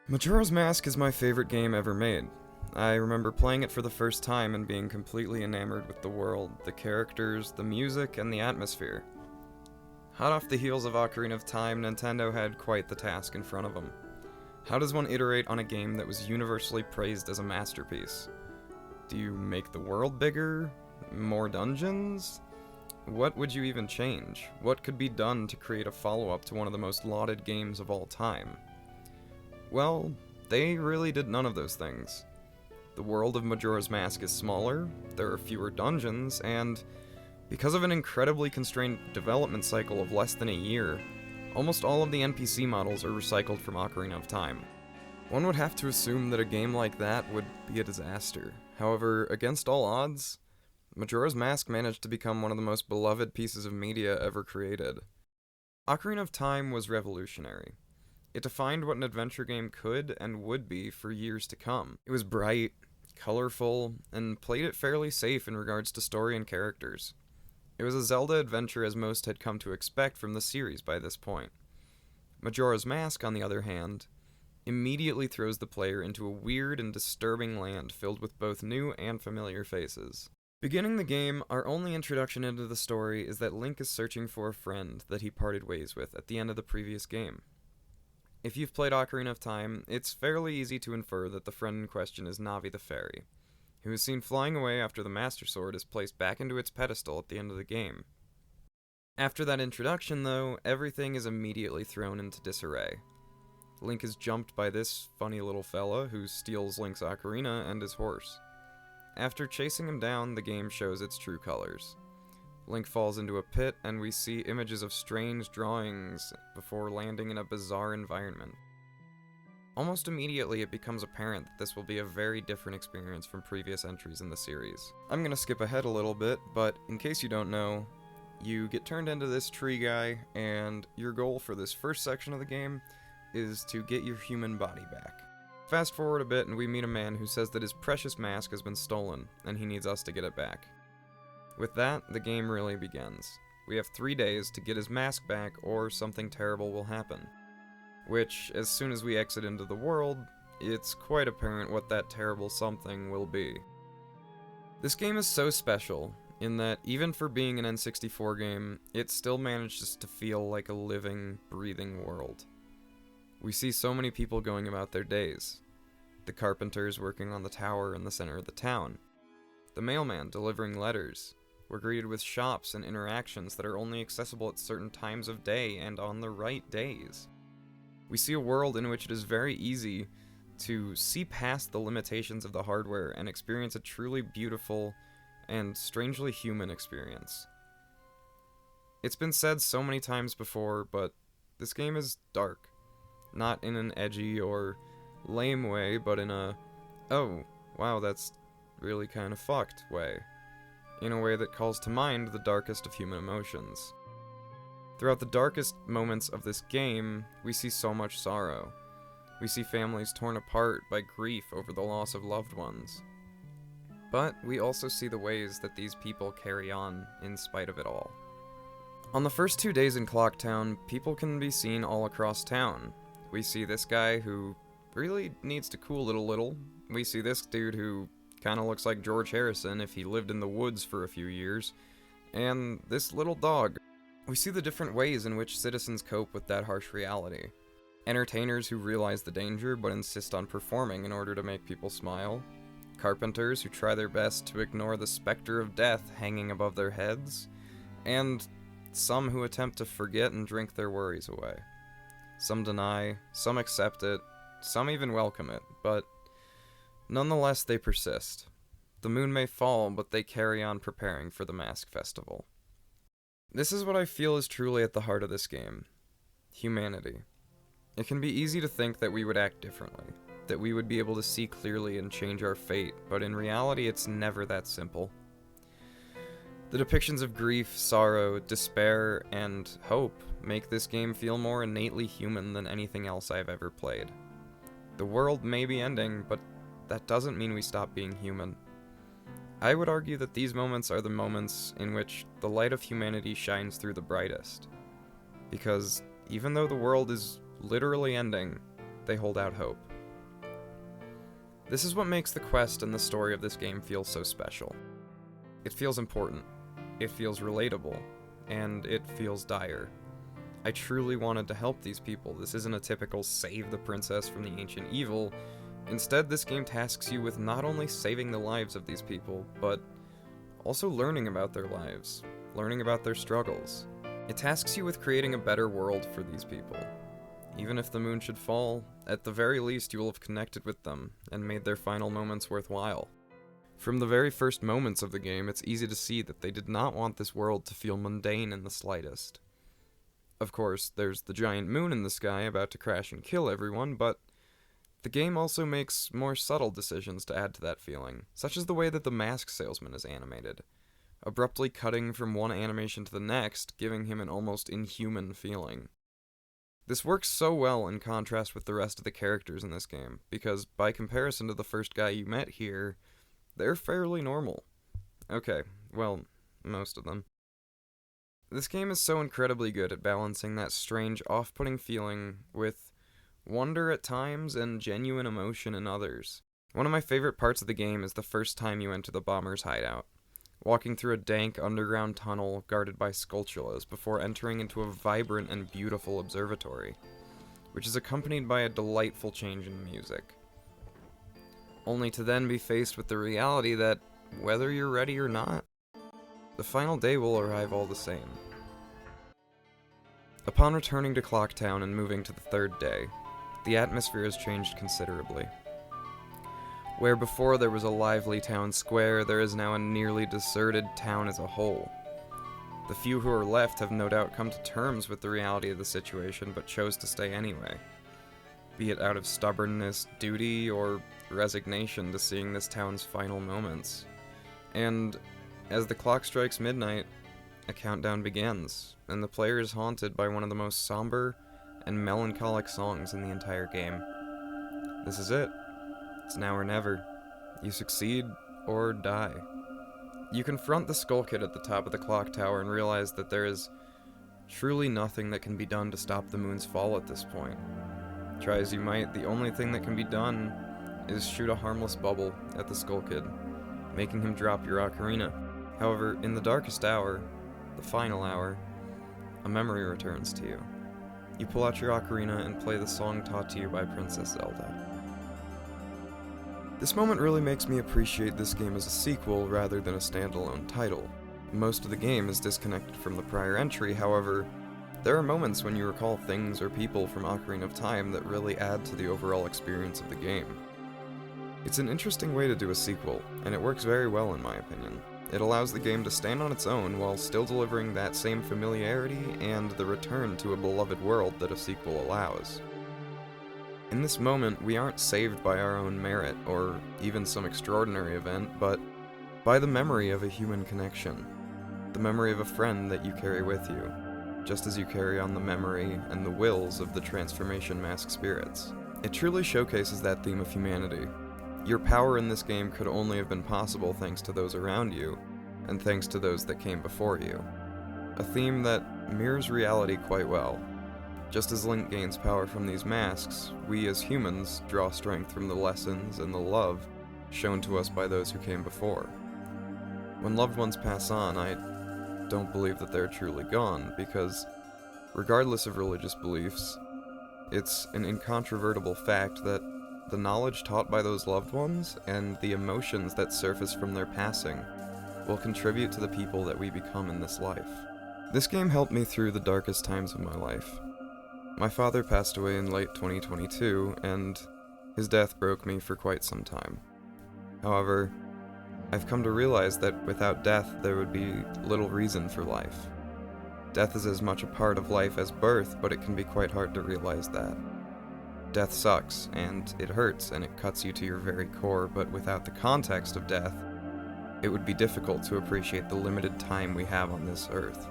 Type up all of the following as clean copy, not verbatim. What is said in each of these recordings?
Majora's Mask is my favorite game ever made. I remember playing it for the first time and being completely enamored with the world, the characters, the music, and the atmosphere. Hot off the heels of Ocarina of Time, Nintendo had quite the task in front of them. How does one iterate on a game that was universally praised as a masterpiece? Do you make the world bigger? More dungeons? What would you even change? What could be done to create a follow-up to one of the most lauded games of all time? Well, they really did none of those things. The world of Majora's Mask is smaller, there are fewer dungeons, and because of an incredibly constrained development cycle of less than a year, almost all of the NPC models are recycled from Ocarina of Time. One would have to assume that a game like that would be a disaster. However, against all odds, Majora's Mask managed to become one of the most beloved pieces of media ever created. Ocarina of Time was revolutionary. It defined what an adventure game could and would be for years to come. It was bright, colorful, and played it fairly safe in regards to story and characters. It was a Zelda adventure as most had come to expect from the series by this point. Majora's Mask, on the other hand, immediately throws the player into a weird and disturbing land filled with both new and familiar faces. Beginning the game, our only introduction into the story is that Link is searching for a friend that he parted ways with at the end of the previous game. If you've played Ocarina of Time, it's fairly easy to infer that the friend in question is Navi the Fairy, who is seen flying away after the Master Sword is placed back into its pedestal at the end of the game. After that introduction, though, everything is immediately thrown into disarray. Link is jumped by this funny little fella who steals Link's ocarina and his horse. After chasing him down, the game shows its true colors. Link falls into a pit, and we see images of strange drawings before landing in a bizarre environment. Almost immediately, it becomes apparent that this will be a very different experience from previous entries in the series. I'm gonna skip ahead a little bit, but in case you don't know, you get turned into this tree guy, and your goal for this first section of the game is to get your human body back. Fast forward a bit, and we meet a man who says that his precious mask has been stolen, and he needs us to get it back. With that, the game really begins. We have 3 days to get his mask back, or something terrible will happen. Which, as soon as we exit into the world, it's quite apparent what that terrible something will be. This game is so special, in that even for being an N64 game, it still manages to feel like a living, breathing world. We see so many people going about their days. The carpenters working on the tower in the center of the town. The mailman delivering letters. We're greeted with shops and interactions that are only accessible at certain times of day and on the right days. We see a world in which it is very easy to see past the limitations of the hardware and experience a truly beautiful and strangely human experience. It's been said so many times before, but this game is dark. Not in an edgy or lame way, but in a, oh, wow, that's really kind of fucked way. In a way that calls to mind the darkest of human emotions. Throughout the darkest moments of this game, we see so much sorrow. We see families torn apart by grief over the loss of loved ones. But we also see the ways that these people carry on in spite of it all. On the first 2 days in Clocktown, people can be seen all across town. We see this guy who really needs to cool it a little. We see this dude who kind of looks like George Harrison if he lived in the woods for a few years. And this little dog. We see the different ways in which citizens cope with that harsh reality. Entertainers who realize the danger but insist on performing in order to make people smile. Carpenters who try their best to ignore the specter of death hanging above their heads. And some who attempt to forget and drink their worries away. Some deny, some accept it, some even welcome it, but nonetheless they persist. The moon may fall, but they carry on preparing for the Mask Festival. This is what I feel is truly at the heart of this game. Humanity. It can be easy to think that we would act differently, that we would be able to see clearly and change our fate, but in reality it's never that simple. The depictions of grief, sorrow, despair, and hope make this game feel more innately human than anything else I've ever played. The world may be ending, but that doesn't mean we stop being human. I would argue that these moments are the moments in which the light of humanity shines through the brightest. Because even though the world is literally ending, they hold out hope. This is what makes the quest and the story of this game feel so special. It feels important, it feels relatable, and it feels dire. I truly wanted to help these people. This isn't a typical save the princess from the ancient evil. Instead, this game tasks you with not only saving the lives of these people, but also learning about their lives, learning about their struggles. It tasks you with creating a better world for these people. Even if the moon should fall, at the very least you will have connected with them and made their final moments worthwhile. From the very first moments of the game, it's easy to see that they did not want this world to feel mundane in the slightest. Of course, there's the giant moon in the sky about to crash and kill everyone, but the game also makes more subtle decisions to add to that feeling, such as the way that the mask salesman is animated, abruptly cutting from one animation to the next, giving him an almost inhuman feeling. This works so well in contrast with the rest of the characters in this game, because by comparison to the first guy you met here, they're fairly normal. Okay, well, most of them. This game is so incredibly good at balancing that strange, off-putting feeling with wonder at times and genuine emotion in others. One of my favorite parts of the game is the first time you enter the bomber's hideout, walking through a dank underground tunnel guarded by sculptulas before entering into a vibrant and beautiful observatory, which is accompanied by a delightful change in music. Only to then be faced with the reality that, whether you're ready or not, the final day will arrive all the same. Upon returning to Clocktown and moving to the third day, the atmosphere has changed considerably. Where before there was a lively town square, there is now a nearly deserted town as a whole. The few who are left have no doubt come to terms with the reality of the situation, but chose to stay anyway, be it out of stubbornness, duty, or resignation to seeing this town's final moments. And as the clock strikes midnight, a countdown begins, and the player is haunted by one of the most somber and melancholic songs in the entire game. This is it. It's now or never. You succeed or die. You confront the Skull Kid at the top of the clock tower and realize that there is truly nothing that can be done to stop the moon's fall at this point. Try as you might, the only thing that can be done is shoot a harmless bubble at the Skull Kid, making him drop your ocarina. However, in the darkest hour, the final hour, a memory returns to you. You pull out your ocarina and play the song taught to you by Princess Zelda. This moment really makes me appreciate this game as a sequel rather than a standalone title. Most of the game is disconnected from the prior entry, however, there are moments when you recall things or people from Ocarina of Time that really add to the overall experience of the game. It's an interesting way to do a sequel, and it works very well in my opinion. It allows the game to stand on its own while still delivering that same familiarity and the return to a beloved world that a sequel allows. In this moment, we aren't saved by our own merit, or even some extraordinary event, but by the memory of a human connection. The memory of a friend that you carry with you, just as you carry on the memory and the wills of the Transformation Mask spirits. It truly showcases that theme of humanity. Your power in this game could only have been possible thanks to those around you, and thanks to those that came before you. A theme that mirrors reality quite well. Just as Link gains power from these masks, we as humans draw strength from the lessons and the love shown to us by those who came before. When loved ones pass on, I don't believe that they're truly gone, because regardless of religious beliefs, it's an incontrovertible fact that the knowledge taught by those loved ones and the emotions that surface from their passing will contribute to the people that we become in this life. This game helped me through the darkest times of my life. My father passed away in late 2022, and his death broke me for quite some time. However, I've come to realize that without death, there would be little reason for life. Death is as much a part of life as birth, but it can be quite hard to realize that. Death sucks, and it hurts, and it cuts you to your very core, but without the context of death, it would be difficult to appreciate the limited time we have on this earth.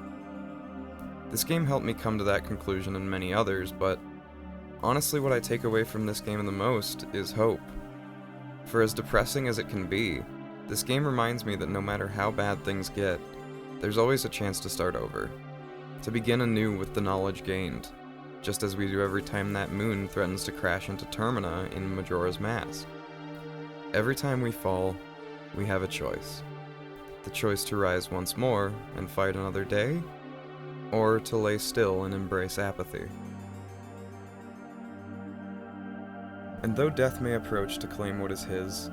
This game helped me come to that conclusion and many others, but honestly what I take away from this game the most is hope. For as depressing as it can be, this game reminds me that no matter how bad things get, there's always a chance to start over. To begin anew with the knowledge gained, just as we do every time that moon threatens to crash into Termina in Majora's Mask. Every time we fall, we have a choice. The choice to rise once more and fight another day, or to lay still and embrace apathy. And though death may approach to claim what is his,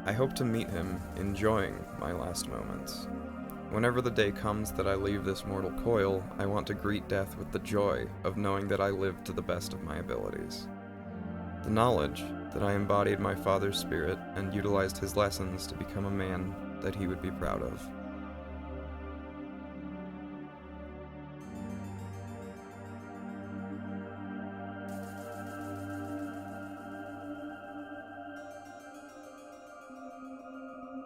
I hope to meet him enjoying my last moments. Whenever the day comes that I leave this mortal coil, I want to greet death with the joy of knowing that I lived to the best of my abilities. The knowledge that I embodied my father's spirit and utilized his lessons to become a man that he would be proud of.